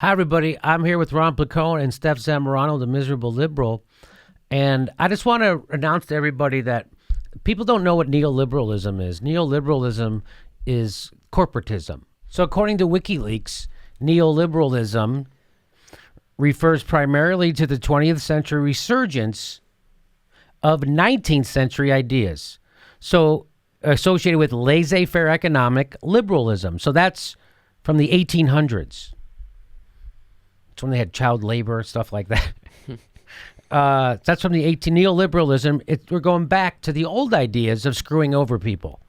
Hi, everybody. I'm here with Ron Placone and Steph Zamorano, the miserable liberal. And I just want to announce to everybody that people don't know what neoliberalism is. Neoliberalism is corporatism. So according to WikiLeaks, neoliberalism refers primarily to the 20th century resurgence of 19th century ideas. So associated with laissez-faire economic liberalism. So that's from the 1800s. It's when they had child labor, stuff like that. That's from the neoliberalism. We're going back to the old ideas of screwing over people.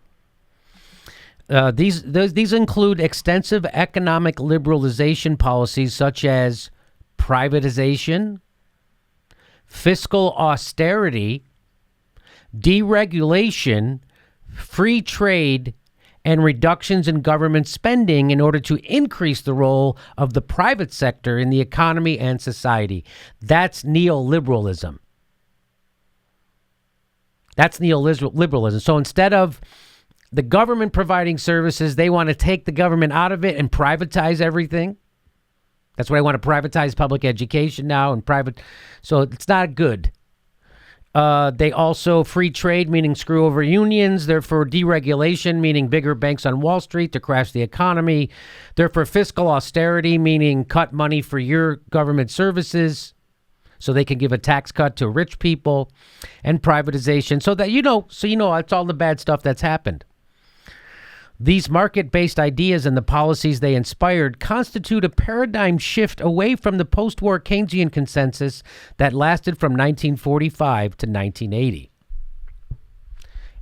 These include extensive economic liberalization policies such as privatization, fiscal austerity, deregulation, free trade, and reductions in government spending in order to increase the role of the private sector in the economy and society. That's neoliberalism. That's neoliberalism. So instead of the government providing services, they want to take the government out of it and privatize everything. That's why I want to privatize public education now and private. So it's not good. They also free trade, meaning screw over unions. They're for deregulation, meaning bigger banks on Wall Street to crash the economy. They're for fiscal austerity, meaning cut money for your government services so they can give a tax cut to rich people, and privatization. So that you know it's all the bad stuff that's happened. These market-based ideas and the policies they inspired constitute a paradigm shift away from the post-war Keynesian consensus that lasted from 1945 to 1980.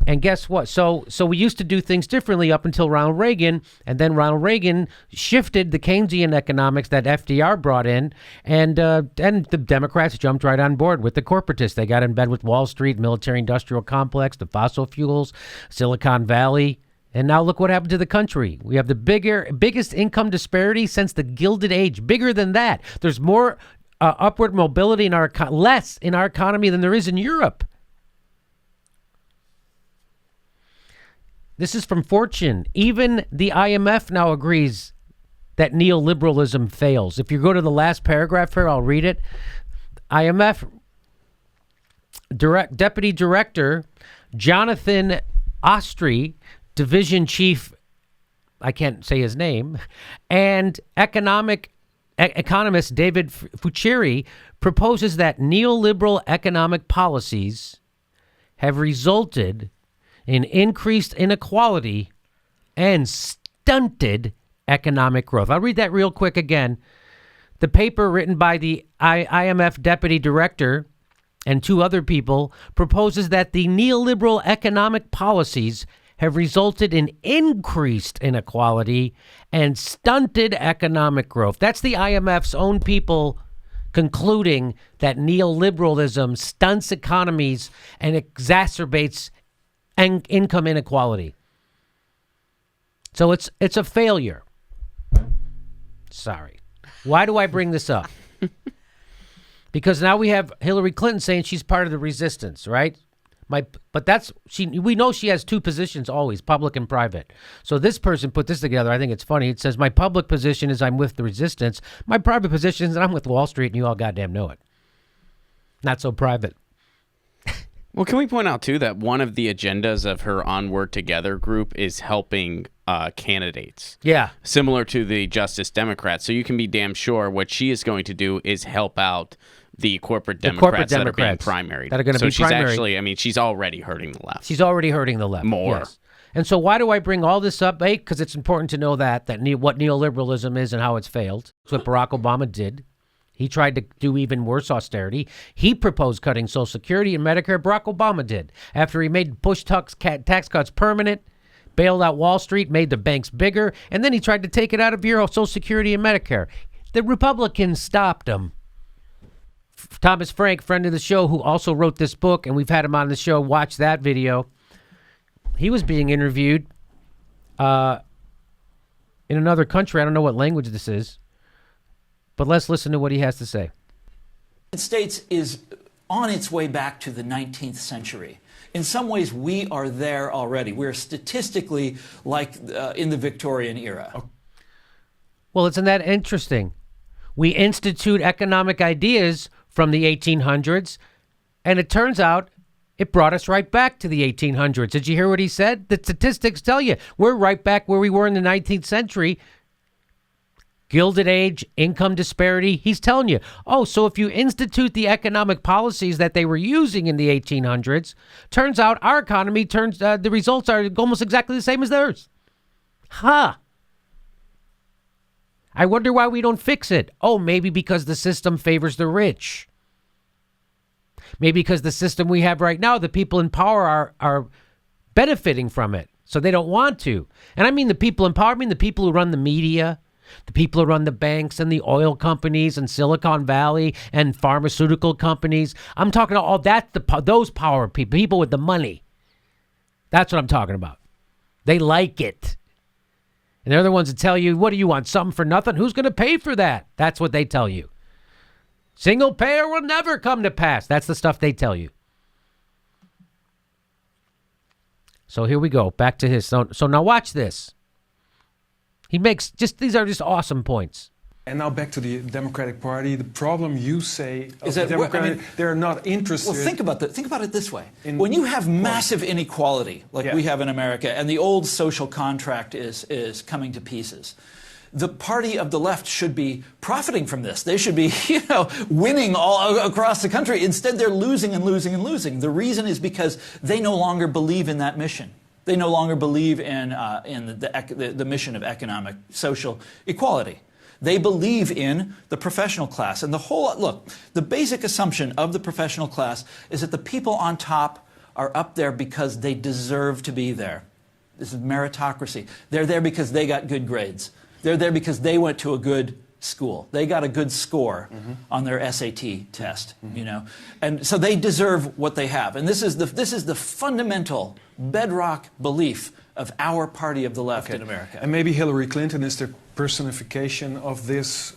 And guess what? So we used to do things differently up until Ronald Reagan, and then Ronald Reagan shifted the Keynesian economics that FDR brought in, and the Democrats jumped right on board with the corporatists. They got in bed with Wall Street, military-industrial complex, the fossil fuels, Silicon Valley. And now look what happened to the country. We have the biggest income disparity since the Gilded Age. Bigger than that. There's more upward mobility less in our economy than there is in Europe. This is from Fortune. Even the IMF now agrees that neoliberalism fails. If you go to the last paragraph here, I'll read it. IMF Deputy Director Jonathan Ostry, Division Chief, I can't say his name, and economist David Fuceri proposes that neoliberal economic policies have resulted in increased inequality and stunted economic growth. I'll read that real quick again. The paper written by the IMF Deputy Director and two other people proposes that the neoliberal economic policies have resulted in increased inequality and stunted economic growth. That's the IMF's own people concluding that neoliberalism stunts economies and exacerbates income inequality. So it's a failure. Sorry. Why do I bring this up? Because now we have Hillary Clinton saying she's part of the resistance, right? We know she has two positions always, public and private. So this person put this together. I think it's funny. It says, my public position is I'm with the resistance. My private position is I'm with Wall Street, and you all goddamn know it. Not so private. Well, can we point out, too, that one of the agendas of her Onward Together group is helping candidates. Yeah. Similar to the Justice Democrats. So you can be damn sure what she is going to do is help out the corporate Democrats that are being primaried. That are going to be she's primaried. Actually, she's already hurting the left. She's already hurting the left. More. Yes. And so why do I bring all this up? Because it's important to know what neoliberalism is and how it's failed. That's what Barack Obama did. He tried to do even worse austerity. He proposed cutting Social Security and Medicare. Barack Obama did. After he made Bush tax cuts permanent, bailed out Wall Street, made the banks bigger, and then he tried to take it out of your Social Security and Medicare. The Republicans stopped him. Thomas Frank, friend of the show, who also wrote this book, and we've had him on the show, watch that video. He was being interviewed in another country. I don't know what language this is, but let's listen to what he has to say. The United States is on its way back to the 19th century. In some ways, we are there already. We're statistically like in the Victorian era. Well, isn't that interesting? We institute economic ideas from the 1800s, and it turns out it brought us right back to the 1800s. Did you hear what he said? The statistics tell you we're right back where we were in the 19th century. Gilded Age, income disparity. He's telling you, oh, so if you institute the economic policies that they were using in the 1800s, turns out our economy the results are almost exactly the same as theirs. Huh. I wonder why we don't fix it. Oh, maybe because the system favors the rich. Maybe because the system we have right now, the people in power are benefiting from it, so they don't want to. And I mean the people in power, I mean the people who run the media, the people who run the banks and the oil companies and Silicon Valley and pharmaceutical companies. I'm talking about all that, those power people with the money. That's what I'm talking about. They like it. And they're the ones that tell you, what do you want, something for nothing? Who's going to pay for that? That's what they tell you. Single payer will never come to pass. That's the stuff they tell you. So here we go. Back to his. So now watch this. He makes these are just awesome points. And now back to the Democratic Party. The problem you say is that they're not interested. Well, think about it this way: when you have massive inequality like we have in America, and the old social contract is coming to pieces, the party of the left should be profiting from this. They should be, winning all across the country. Instead, they're losing and losing and losing. The reason is because they no longer believe in that mission. They no longer believe in the mission of economic, social equality. They believe in the professional class. And the basic assumption of the professional class is that the people on top are up there because they deserve to be there. This is meritocracy. They're there because they got good grades. They're there because they went to a good school. They got a good score on their SAT test, and so they deserve what they have. And this is the fundamental bedrock belief of our party of the left in America. And maybe Hillary Clinton is the personification of this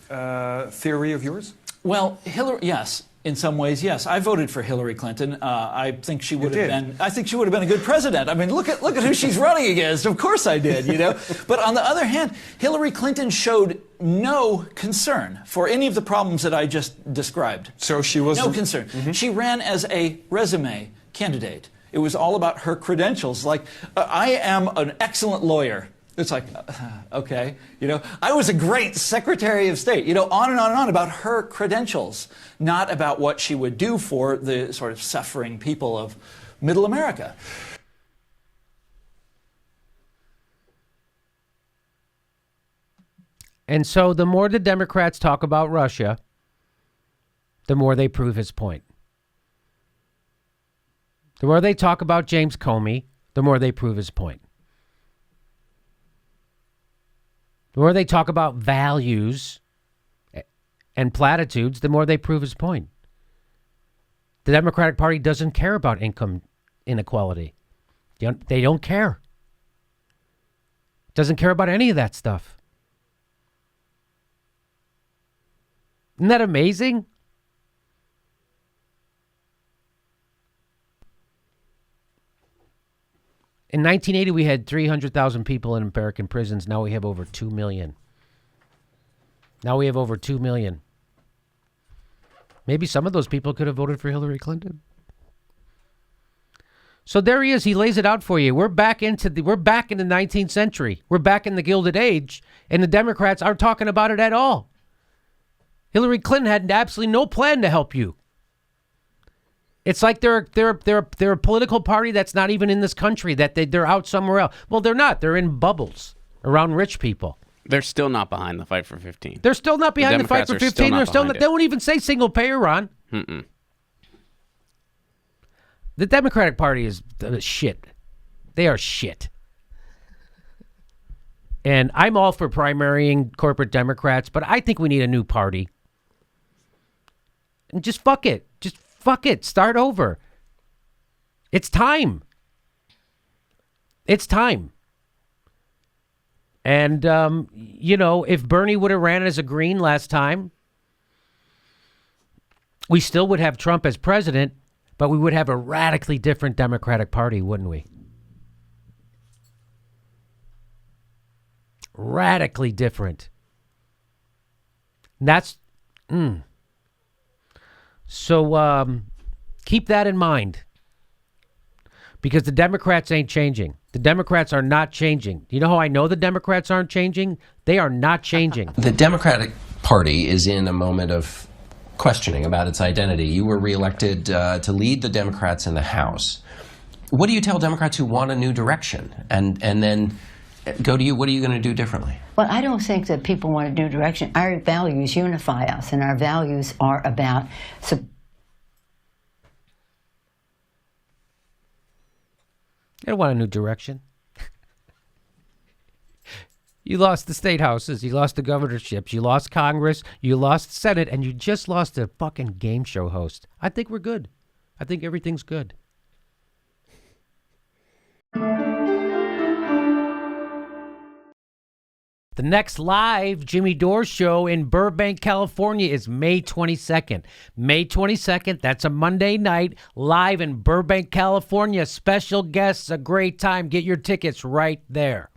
theory of yours? Well, yes. In some ways, yes. I voted for Hillary Clinton. I think she would have been. I think she would have been a good president. I mean, look at who she's running against. Of course, I did. But on the other hand, Hillary Clinton showed no concern for any of the problems that I just described. So she was no concern. She ran as a resume candidate. It was all about her credentials. Like, I am an excellent lawyer. It's like, okay, I was a great Secretary of State, on and on and on about her credentials, not about what she would do for the sort of suffering people of Middle America. And so the more the Democrats talk about Russia, the more they prove his point. The more they talk about James Comey, the more they prove his point. The more they talk about values and platitudes, the more they prove his point. The Democratic Party doesn't care about income inequality. They don't care. Doesn't care about any of that stuff. Isn't that amazing? In 1980, we had 300,000 people in American prisons. Now we have over 2 million. Maybe some of those people could have voted for Hillary Clinton. So there he is. He lays it out for you. We're back in the 19th century. We're back in the Gilded Age, and the Democrats aren't talking about it at all. Hillary Clinton had absolutely no plan to help you. It's like they're a political party that's not even in this country, that they're out somewhere else. Well, they're not. They're in bubbles around rich people. They're still not behind the fight for 15. They're still not behind the fight for 15. They're still not. They won't even say single payer, Ron. The Democratic Party is shit. They are shit. And I'm all for primarying corporate Democrats, but I think we need a new party. And just fuck it. Fuck it. Start over. It's time. And, if Bernie would have ran as a Green last time, we still would have Trump as president, but we would have a radically different Democratic Party, wouldn't we? Radically different. And So keep that in mind, because the Democrats ain't changing. The Democrats are not changing. You know how I know the Democrats aren't changing? They are not changing. The Democratic Party is in a moment of questioning about its identity. You were reelected to lead the Democrats in the House. What do you tell Democrats who want a new direction? And then go to you, what are you going to do differently? Well, I don't think that people want a new direction. Our values unify us, and our values are about... I don't want a new direction. You lost the state houses, you lost the governorships, you lost Congress, you lost the Senate, and you just lost a fucking game show host. I think we're good. I think everything's good. The next live Jimmy Dore show in Burbank, California is May 22nd. May 22nd, that's a Monday night, live in Burbank, California. Special guests, a great time. Get your tickets right there.